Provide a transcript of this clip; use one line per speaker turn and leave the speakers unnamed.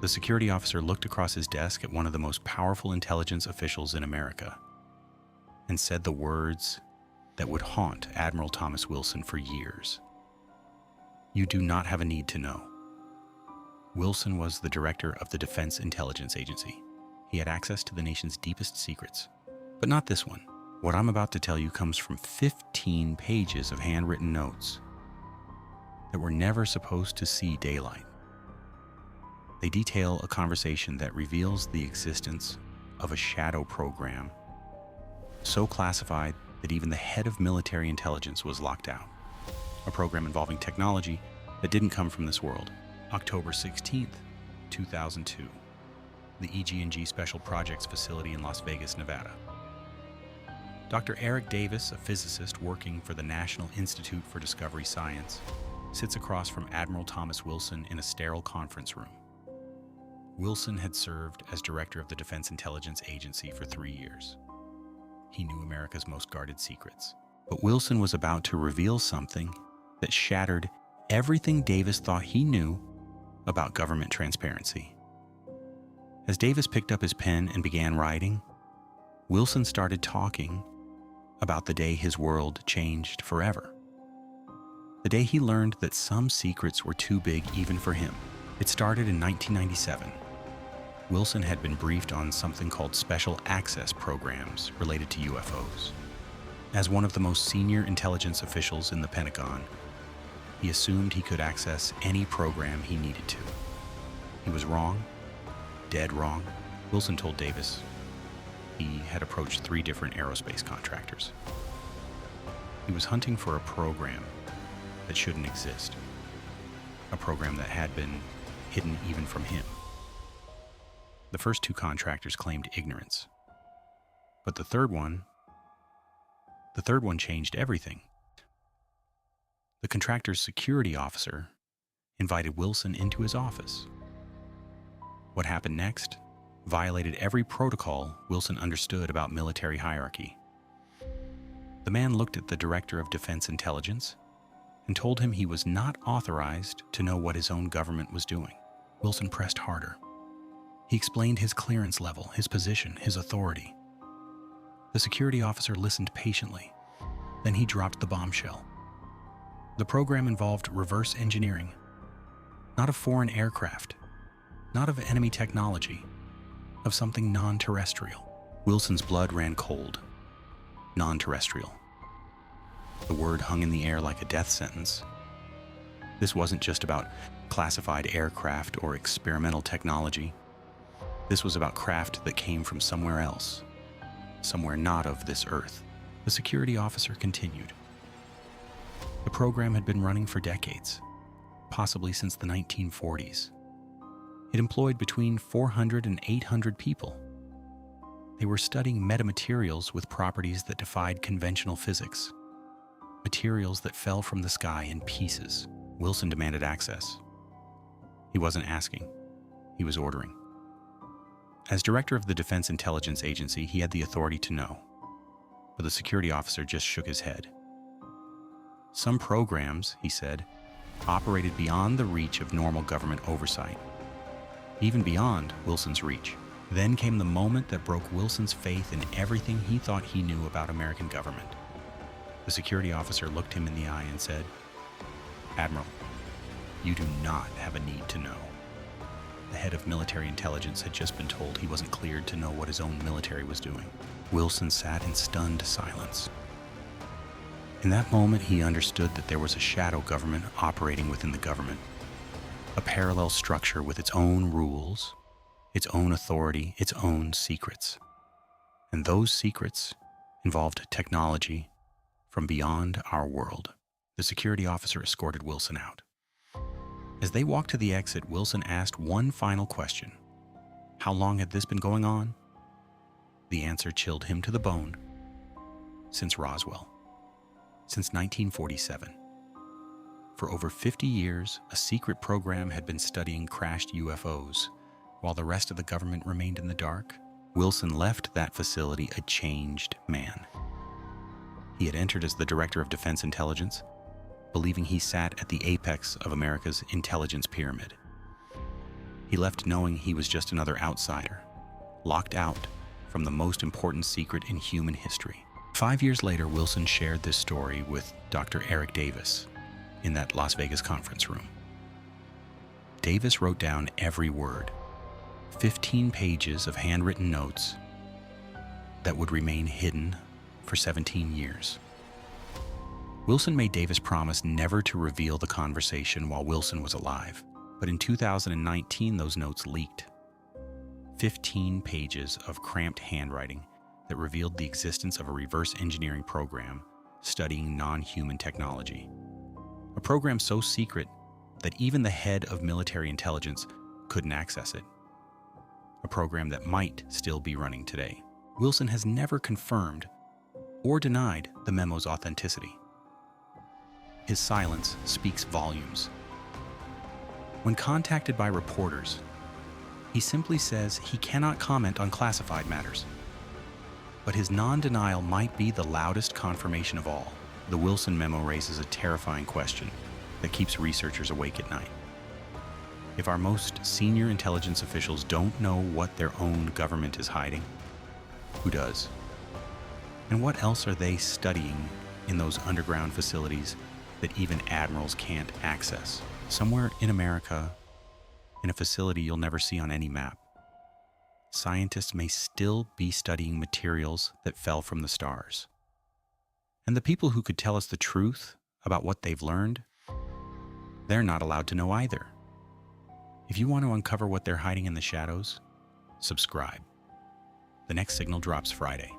The security officer looked across his desk at one of the most powerful intelligence officials in America and said the words that would haunt Admiral Thomas Wilson for years. "You do not have a need to know." Wilson was the director of the Defense Intelligence Agency. He had access to the nation's deepest secrets, but not this one. What I'm about to tell you comes from 15 pages of handwritten notes that were never supposed to see daylight. They detail a conversation that reveals the existence of a shadow program so classified that even the head of military intelligence was locked out. A program involving technology that didn't come from this world. October 16th, 2002. The EG&G Special Projects Facility in Las Vegas, Nevada. Dr. Eric Davis, a physicist working for the National Institute for Discovery Science, sits across from Admiral Thomas Wilson in a sterile conference room. Wilson had served as director of the Defense Intelligence Agency for 3 years. He knew America's most guarded secrets. But Wilson was about to reveal something that shattered everything Davis thought he knew about government transparency. As Davis picked up his pen and began writing, Wilson started talking about the day his world changed forever. The day he learned that some secrets were too big even for him. It started in 1997. Wilson had been briefed on something called special access programs related to UFOs. As one of the most senior intelligence officials in the Pentagon, he assumed he could access any program he needed to. He was wrong, dead wrong. Wilson told Davis he had approached 3 different aerospace contractors. He was hunting for a program that shouldn't exist, a program that had been hidden even from him. The first 2 contractors claimed ignorance, but the third one changed everything. The contractor's security officer invited Wilson into his office. What happened next violated every protocol Wilson understood about military hierarchy. The man looked at the director of Defense Intelligence and told him he was not authorized to know what his own government was doing. Wilson pressed harder. He explained his clearance level, his position, his authority. The security officer listened patiently. Then he dropped the bombshell. The program involved reverse engineering, not of foreign aircraft, not of enemy technology, of something non-terrestrial. Wilson's blood ran cold. Non-terrestrial. The word hung in the air like a death sentence. This wasn't just about classified aircraft or experimental technology. This was about craft that came from somewhere else, somewhere not of this earth. The security officer continued. The program had been running for decades, possibly since the 1940s. It employed between 400 and 800 people. They were studying metamaterials with properties that defied conventional physics, materials that fell from the sky in pieces. Wilson demanded access. He wasn't asking, he was ordering. As director of the Defense Intelligence Agency, he had the authority to know, but the security officer just shook his head. Some programs, he said, operated beyond the reach of normal government oversight, even beyond Wilson's reach. Then came the moment that broke Wilson's faith in everything he thought he knew about American government. The security officer looked him in the eye and said, "Admiral, you do not have a need to know." The head of military intelligence had just been told he wasn't cleared to know what his own military was doing. Wilson sat in stunned silence. In that moment, he understood that there was a shadow government operating within the government, a parallel structure with its own rules, its own authority, its own secrets. And those secrets involved technology from beyond our world. The security officer escorted Wilson out. As they walked to the exit, Wilson asked one final question. How long had this been going on? The answer chilled him to the bone. Since Roswell. Since 1947. For over 50 years, a secret program had been studying crashed UFOs, while the rest of the government remained in the dark. Wilson left that facility a changed man. He had entered as the director of Defense Intelligence, believing he sat at the apex of America's intelligence pyramid. He He left knowing he was just another outsider, locked out from the most important secret in human history. 5 years later, Wilson shared this story with Dr. Eric Davis in that Las Vegas conference room. Davis wrote down every word, 15 pages of handwritten notes that would remain hidden for 17 years. Wilson made Davis promise never to reveal the conversation while Wilson was alive, but in 2019 those notes leaked. 15 pages of cramped handwriting that revealed the existence of a reverse engineering program studying non-human technology. A program so secret that even the head of military intelligence couldn't access it. A program that might still be running today. Wilson has never confirmed or denied the memo's authenticity. His silence speaks volumes. When contacted by reporters, he simply says he cannot comment on classified matters. But his non-denial might be the loudest confirmation of all. The Wilson memo raises a terrifying question that keeps researchers awake at night. If our most senior intelligence officials don't know what their own government is hiding, who does? And what else are they studying in those underground facilities that even admirals can't access? Somewhere in America, in a facility you'll never see on any map, scientists may still be studying materials that fell from the stars. And the people who could tell us the truth about what they've learned, they're not allowed to know either. If you want to uncover what they're hiding in the shadows, subscribe. The next signal drops Friday.